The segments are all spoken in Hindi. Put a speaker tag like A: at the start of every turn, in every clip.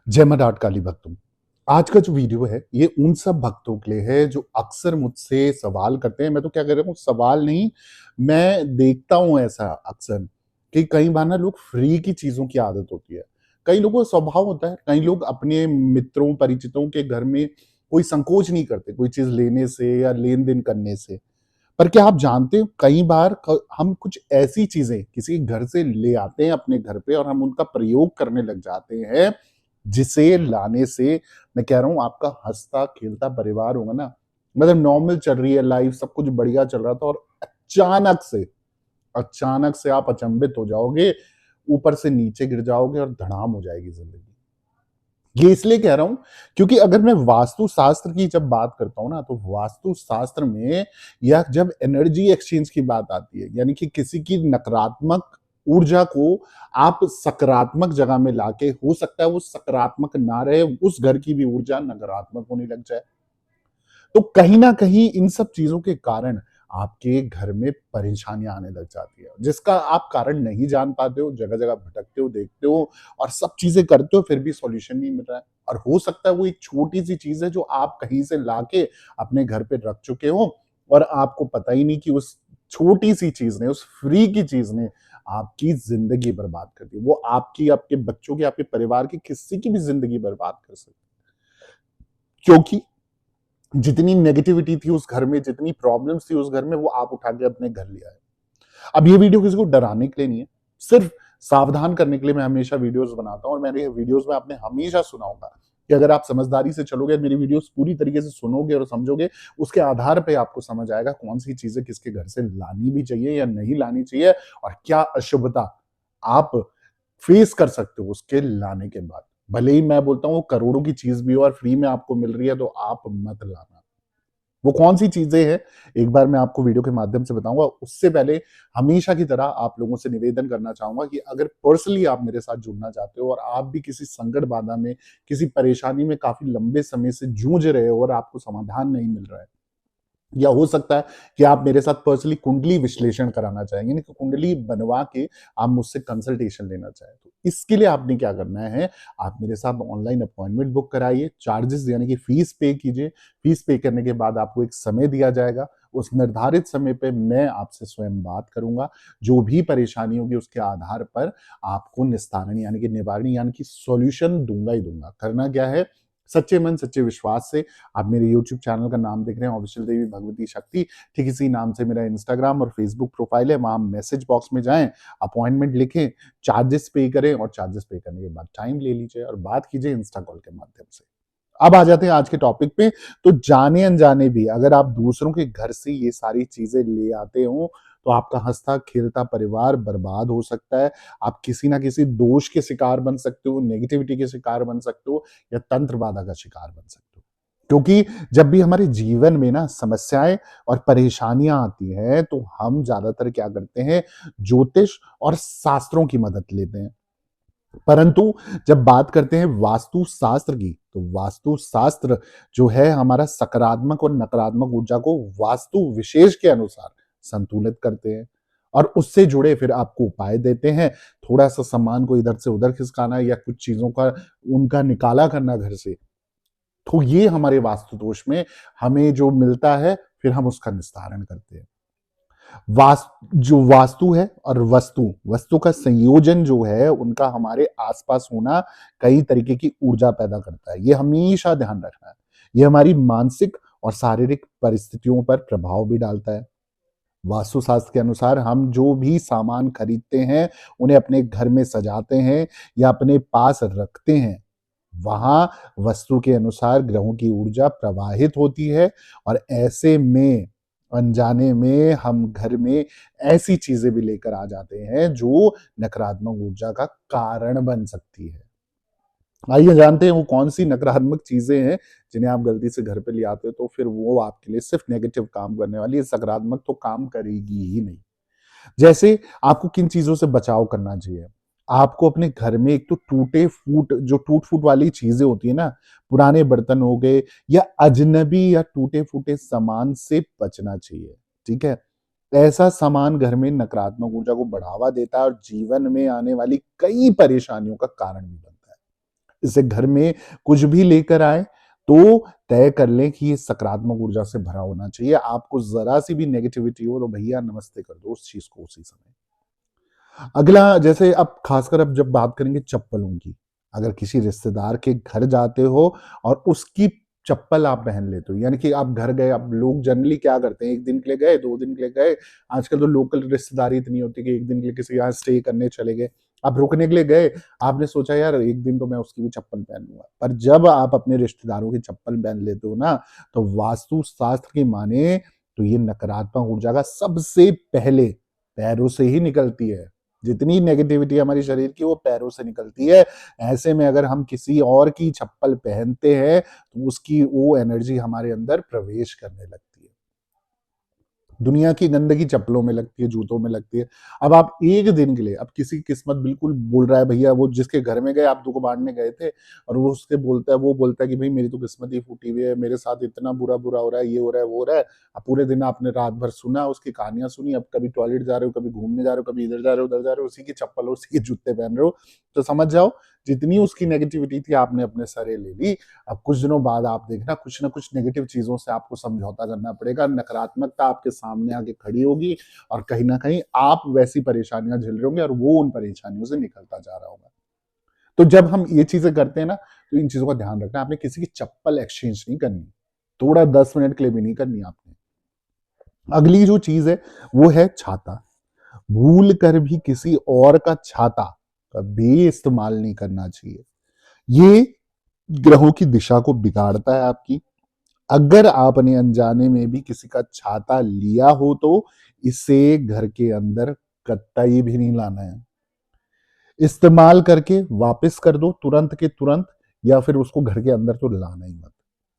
A: जय मराठ काली भक्तों। आज का जो वीडियो है ये उन सब भक्तों के लिए है जो अक्सर मुझसे सवाल करते हैं। मैं तो क्या कह रहा हूँ, सवाल नहीं, मैं देखता हूँ ऐसा अक्सर कि कई बार ना लोग फ्री की चीज़ों की आदत होती है। कई लोगों का स्वभाव होता है, कई लोग अपने मित्रों, परिचितों के घर में कोई संकोच नहीं करते कोई चीज़ लेने से या लेन-देन करने से। पर क्या आप जानते हो कई बार हम कुछ ऐसी चीजें किसी घर से ले आते हैं अपने घर पे और हम उनका प्रयोग करने लग जाते हैं जिसे लाने से मैं कह रहा हूं आपका हंसता खेलता परिवार होगा ना, मतलब नॉर्मल चल रही है लाइफ, सब कुछ बढ़िया चल रहा था और अचानक से आप अचंभित हो जाओगे, ऊपर से नीचे गिर जाओगे और धड़ाम हो जाएगी जिंदगी। ये इसलिए कह रहा हूं क्योंकि अगर मैं वास्तु शास्त्र की जब बात करता हूं ना, तो वास्तु शास्त्र में या जब एनर्जी एक्सचेंज की बात आती है, यानी कि किसी की नकारात्मक ऊर्जा को आप सकारात्मक जगह में लाके, हो सकता है वो सकारात्मक ना रहे, उस घर की भी ऊर्जा नकारात्मक होने लग जाए, तो कहीं ना कहीं इन सब चीजों के कारण आपके घर में परेशानियां आने लग जाती है, जिसका आप कारण नहीं जान पाते हो, जगह जगह भटकते हो, देखते हो और सब चीजें करते हो, फिर भी सॉल्यूशन नहीं मिल रहा है। और हो सकता है वो एक छोटी सी चीज है जो आप कहीं से लाके अपने घर पे रख चुके हो और आपको पता ही नहीं कि उस छोटी सी चीज ने, उस फ्री की चीज ने आपकी जिंदगी बर्बाद कर दी। वो आपकी, आपके बच्चों की, आपके परिवार की, किसी की भी जिंदगी बर्बाद कर सकती है, क्योंकि जितनी नेगेटिविटी थी उस घर में, जितनी प्रॉब्लम्स थी उस घर में, वो आप उठा के अपने घर ले आए। अब ये वीडियो किसी को डराने के लिए नहीं है, सिर्फ सावधान करने के लिए मैं हमेशा वीडियोस बनाता हूँ और मेरे वीडियोस में आपने हमेशा सुना होगा कि अगर आप समझदारी से चलोगे, मेरी वीडियोस पूरी तरीके से सुनोगे और समझोगे, उसके आधार पे आपको समझ आएगा कौन सी चीजें किसके घर से लानी भी चाहिए या नहीं लानी चाहिए और क्या अशुभता आप फेस कर सकते हो उसके लाने के बाद। भले ही मैं बोलता हूँ वो करोड़ों की चीज भी हो और फ्री में आपको मिल रही है, तो आप मत लाना। वो कौन-सी चीज़ें हैं, एक बार मैं आपको वीडियो के माध्यम से बताऊँगा। उससे पहले हमेशा की तरह आप लोगों से निवेदन करना चाहूँगा कि अगर पर्सनली आप मेरे साथ जुड़ना चाहते हो और आप भी किसी संकट बाधा में, किसी परेशानी में काफ़ी लंबे समय से जूझ रहे हो और आपको समाधान नहीं मिल रहा है, या हो सकता है कि आप मेरे साथ पर्सनली कुंडली विश्लेषण कराना चाहेंगे, यानी कि कुंडली बनवा के आप मुझसे कंसल्टेशन लेना चाहें, तो इसके लिए आपने क्या करना है, आप मेरे साथ ऑनलाइन अपॉइंटमेंट बुक कराइए, चार्जेस यानी कि फीस पे कीजिए। फीस पे करने के बाद आपको एक समय दिया जाएगा, उस निर्धारित समय पे मैं आपसे स्वयं बात करूंगा, जो भी परेशानी होगी उसके आधार पर आपको निस्तारण यानी कि निवारण यानी कि सॉल्यूशन दूंगा ही दूंगा। करना क्या है, सच्चे मन सच्चे विश्वास से आप मेरे यूट्यूब चैनल का नाम देख रहे हैं, ऑफिशियल देवी भगवती शक्ति, ठीक इसी नाम से मेरा इंस्टाग्राम और फेसबुक प्रोफाइल है, वहां मैसेज बॉक्स में जाएं, अपॉइंटमेंट लिखें, चार्जेस पे करें और चार्जेस पे करने के बाद टाइम ले लीजिए और बात कीजिए इंस्टा कॉल के माध्यम से। अब आ जाते हैं आज के टॉपिक पे। तो जाने अनजाने भी अगर आप दूसरों के घर से ये सारी चीजें ले आते हो, तो आपका हंसता खेलता परिवार बर्बाद हो सकता है। आप किसी ना किसी दोष के शिकार बन सकते हो, नेगेटिविटी के शिकार बन सकते हो या तंत्र बाधा का शिकार बन सकते हो। क्योंकि जब भी हमारे जीवन में ना समस्याएं और परेशानियां आती हैं, तो हम ज्यादातर क्या करते हैं, ज्योतिष और शास्त्रों की मदद लेते हैं। परंतु जब बात करते हैं वास्तु शास्त्र की, तो वास्तु शास्त्र जो है हमारा सकारात्मक और नकारात्मक ऊर्जा को वास्तु विशेष के अनुसार संतुलित करते हैं और उससे जुड़े फिर आपको उपाय देते हैं। थोड़ा सा सामान को इधर से उधर खिसकाना या कुछ चीजों का उनका निकाला करना घर से, तो ये हमारे वास्तु दोष में हमें जो मिलता है, फिर हम उसका निस्तारण करते हैं। जो वास्तु है और वस्तु, वस्तु का संयोजन जो है उनका हमारे आसपास होना कई तरीके की ऊर्जा पैदा करता है, ये हमेशा ध्यान रखना है। ये हमारी मानसिक और शारीरिक परिस्थितियों पर प्रभाव भी डालता है। वास्तुशास्त्र के अनुसार हम जो भी सामान खरीदते हैं, उन्हें अपने घर में सजाते हैं या अपने पास रखते हैं, वहां वस्तु के अनुसार ग्रहों की ऊर्जा प्रवाहित होती है और ऐसे में अनजाने में हम घर में ऐसी चीजें भी लेकर आ जाते हैं जो नकारात्मक ऊर्जा का कारण बन सकती है। आइए जानते हैं वो कौन सी नकारात्मक चीजें हैं जिन्हें आप गलती से घर पे ले आते हो, तो फिर वो आपके लिए सिर्फ नेगेटिव काम करने वाली है, सकारात्मक तो काम करेगी ही नहीं। जैसे आपको किन चीजों से बचाव करना चाहिए, आपको अपने घर में एक तो टूट फूट वाली चीजें होती है ना, पुराने बर्तन हो गए या अजनबी या टूटे फूटे सामान से बचना चाहिए। ठीक है, ऐसा सामान घर में नकारात्मक ऊर्जा को बढ़ावा देता है और जीवन में आने वाली कई परेशानियों का कारण भी बनता है। इसे घर में कुछ भी लेकर आए तो तय कर लें कि ये सकारात्मक ऊर्जा से भरा होना चाहिए। आपको जरा सी भी नेगेटिविटी हो तो भैया नमस्ते कर दो उस चीज को उसी समय। अगला, जैसे अब खासकर अब जब बात करेंगे चप्पलों की, अगर किसी रिश्तेदार के घर जाते हो और उसकी चप्पल आप पहन लेते हो, यानी कि आप घर गए, अब लोग जनरली क्या करते हैं, 1 दिन के लिए गए, 2 दिन के लिए गए, आजकल तो लोकल रिश्तेदारी इतनी होती है कि 1 दिन के लिए किसी के यहाँ स्टे करने चले गए, आप रुकने के लिए गए, आपने सोचा यार 1 दिन तो मैं उसकी भी चप्पल पहन लूंगा, पर जब आप अपने रिश्तेदारों की चप्पल पहन लेते हो ना, तो वास्तु शास्त्र की माने तो ये नकारात्मक ऊर्जा का सबसे पहले पैरों से ही निकलती है। जितनी नेगेटिविटी हमारी शरीर की वो पैरों से निकलती है। ऐसे में अगर हम किसी और की चप्पल पहनते हैं तो उसकी वो एनर्जी हमारे अंदर प्रवेश करने लगती है। दुनिया की गंदगी चप्पलों में लगती है, जूतों में लगती है। अब आप 1 दिन के लिए, अब किसी की किस्मत बिल्कुल बोल रहा है भैया, वो जिसके घर में गए आप दुःख बाँटने गए थे और वो बोलता है कि भई मेरी तो किस्मत ही फूटी हुई है, मेरे साथ इतना बुरा-बुरा हो रहा है, ये हो रहा है, वो हो रहा है। अब पूरे दिन आपने रात भर सुना, उसकी कहानियाँ सुनी, अब कभी टॉयलेट जा रहे हो, कभी घूमने जा रहे हो, कभी इधर जा रहे हो, उधर जा रहे हो, उसी की चप्पल, उसी के जूते पहन रहे हो, तो समझ जाओ जितनी उसकी नेगेटिविटी थी आपने अपने सरे ले ली। अब कुछ दिनों बाद आप देखना कुछ ना कुछ नेगेटिव चीज़ों से आपको समझौता करना पड़ेगा, नकारात्मकता आपके सामने आके खड़ी होगी और कहीं न कहीं आप वैसी परेशानियाँ झेल रहे होंगे और वो उन परेशानियों से निकलता जा रहा होगा। तो जब हम ये चीज़ें करते हैं ना, तो इन चीज़ों का ध्यान रखना, आपने किसी की चप्पल एक्सचेंज नहीं करनी, थोड़ा 10 मिनट के लिए भी नहीं करनी आपने। अगली जो चीज़ है, वो है छाता। भूल कर भी किसी और का छाता कभी इस्तेमाल नहीं करना चाहिए। ये ग्रहों की दिशा को बिगाड़ता है आपकी। अगर आपने अनजाने में भी किसी का छाता लिया हो तो इसे घर के अंदर कतई भी नहीं लाना है। इस्तेमाल करके वापस कर दो तुरंत के तुरंत, या फिर उसको घर के अंदर तो लाना ही मत।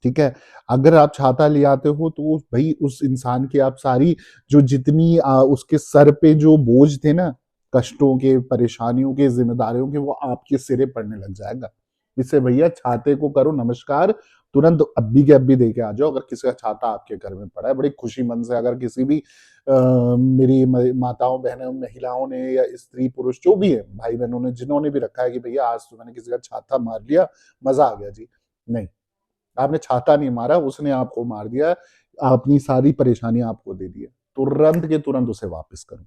A: ठीक है? अगर आप छाता ले आते हो तो भई उस इंसान की आप सारी जो जितनी उसके सर पे जो बोझ थे ना, कष्टों के, परेशानियों के, ज़िम्मेदारियों के, वो आपके सिरे पड़ने लग जाएगा। इससे भैया छाते को करो नमस्कार, तुरंत अब्बी के अब्बी दे के आ जाओ। अगर किसी का छाता आपके घर में पड़ा है, बड़ी खुशी मन से, अगर किसी भी मेरी माताओं, बहनों, महिलाओं ने या स्त्री पुरुष जो भी है, भाई बहनों ने, जिन्होंने भी रखा है कि भैया आज तो मैंने किसी का छाता मार लिया, मजा आ गया जी। नहीं, आपने छाता नहीं मारा, उसने आपको मार दिया, अपनी सारी परेशानी आपको दे दी है। तुरंत के तुरंत उसे वापस करो।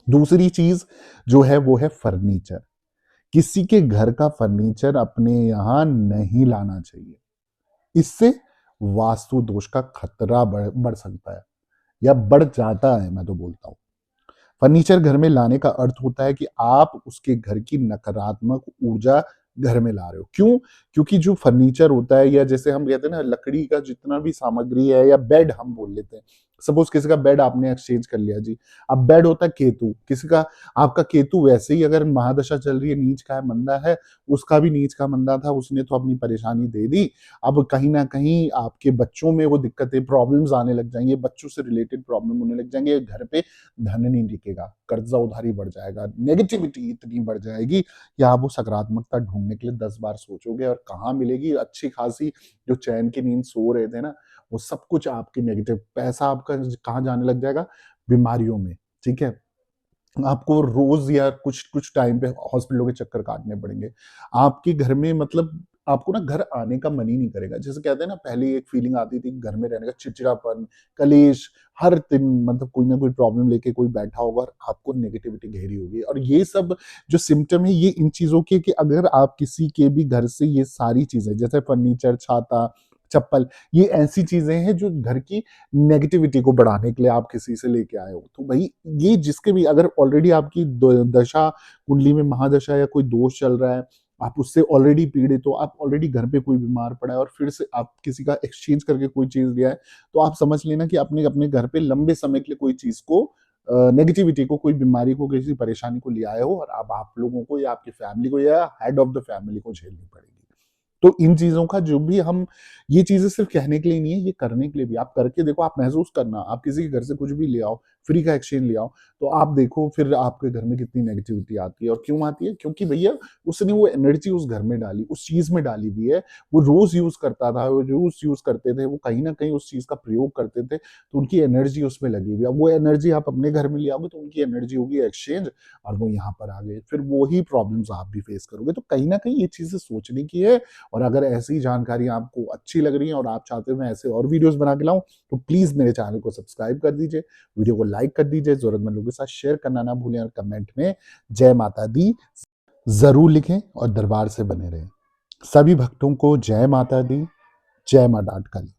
A: दूसरी चीज जो है वो है फर्नीचर। किसी के घर का फर्नीचर अपने यहां नहीं लाना चाहिए। इससे वास्तु दोष का खतरा बढ़ सकता है या बढ़ जाता है, मैं तो बोलता हूं। फर्नीचर घर में लाने का अर्थ होता है कि आप उसके घर की नकारात्मक ऊर्जा घर में ला रहे हो। क्यों? क्योंकि जो फर्नीचर होता है, या जैसे हम कहते हैं ना, लकड़ी का जितना भी सामग्री है, या बेड हम बोल लेते हैं। सपोज किसी का बेड आपने एक्सचेंज कर लिया जी। अब बेड होता है केतु, किसी का, आपका केतु वैसे ही अगर महादशा चल रही है, नीच का है, मंदा है, उसका भी नीच का मंदा था, उसने तो अपनी परेशानी दे दी। अब कहीं न कहीं आपके बच्चों में वो दिक्कतें, प्रॉब्लम्स आने लग जाएँगे, बच्चों से रिलेटेड प्रॉब्लम होने लग जाएँगे, घर पे धन नहीं टिकेगा, कर्जा उधारी बढ़ जाएगा, नेगेटिविटी इतनी बढ़ जाएगी कि आप वो सकारात्मकता ढूँढने के लिए 10 बार सोचोगे, और कहाँ मिलेगी अच्छी खासी जो चैन की नींद सो रहे थे ना, वो सब कुछ आपकी नेगेटिव, पैसा आपका कहाँ जाने लग जाएगा? बीमारियों में, ठीक है? आपको रोज या कुछ कुछ टाइम पे हॉस्पिटलों के चक्कर काटने पड़ेंगे। आपके घर में मतलब आपको ना घर आने का मन ही नहीं करेगा। जैसे कहते हैं ना, पहले एक फीलिंग आती थी घर में रहने का, चिड़चिड़ापन, कलेश, हर दिन मतलब कोई ना कोई प्रॉब्लम लेके कोई बैठा होगा और आपको नेगेटिविटी घेरी होगी। और ये सब जो सिम्पटम है, ये इन चीज़ों के, कि अगर आप किसी के भी घर से ये सारी चीज़ें, जैसे फर्नीचर, छाता, चप्पल, ये ऐसी चीज़ें हैं जो घर की नेगेटिविटी को बढ़ाने के लिए आप किसी से लेके आए हो। तो भई ये जिसके भी, अगर ऑलरेडी आपकी द दशा कुंडली में महादशा या कोई दोष चल रहा है, आप उससे ऑलरेडी पीड़ित हो, आप ऑलरेडी घर पे कोई बीमार पड़ा है और फिर से आप किसी का एक्सचेंज करके कोई चीज़ लिया है, तो आप समझ लेना कि आपने अपने घर पे लंबे समय के लिए कोई चीज़ को, नेगेटिविटी को, कोई बीमारी को, किसी परेशानी को ले आए हो, और अब आप लोगों को या आपकी फैमिली को या हेड ऑफ द फैमिली को झेलनी पड़ेगी। तो इन चीज़ों का जो भी हम, ये चीज़ें सिर्फ़ कहने के लिए नहीं है, ये करने के लिए भी। आप करके देखो, आप महसूस करना, आप किसी के घर से कुछ भी ले आओ, फ्री का एक्सचेंज ले आओ, तो आप देखो फिर आपके घर में कितनी नेगेटिविटी आती है। और क्यों आती है? क्योंकि भैया उसने वो एनर्जी उस घर में डाली, उस चीज में डाली हुई है। वो रोज यूज करता था, वो रोज यूज करते थे, वो कहीं ना कहीं उस चीज का प्रयोग करते थे, तो उनकी एनर्जी उसमें लगी हुई है। अब वो एनर्जी आप अपने घर में ले आओगे तो उनकी एनर्जी होगी एक्सचेंज, और वो यहाँ पर आ गए, फिर वो ही प्रॉब्लम्स आप भी फेस करोगे। तो कहीं ना कहीं ये चीजें सोचने की है। और अगर ऐसी जानकारी आपको अच्छी लग रही है और आप चाहते हो मैं ऐसे और वीडियोस बना के लाऊं, तो प्लीज मेरे चैनल को सब्सक्राइब कर दीजिए, वीडियो को लाइक कर दीजिए, जरूरतमंद लोगों के साथ शेयर करना ना भूलें, और कमेंट में जय माता दी जरूर लिखें और दरबार से बने रहें। सभी भक्तों को जय माता दी, जय मां डाट काली।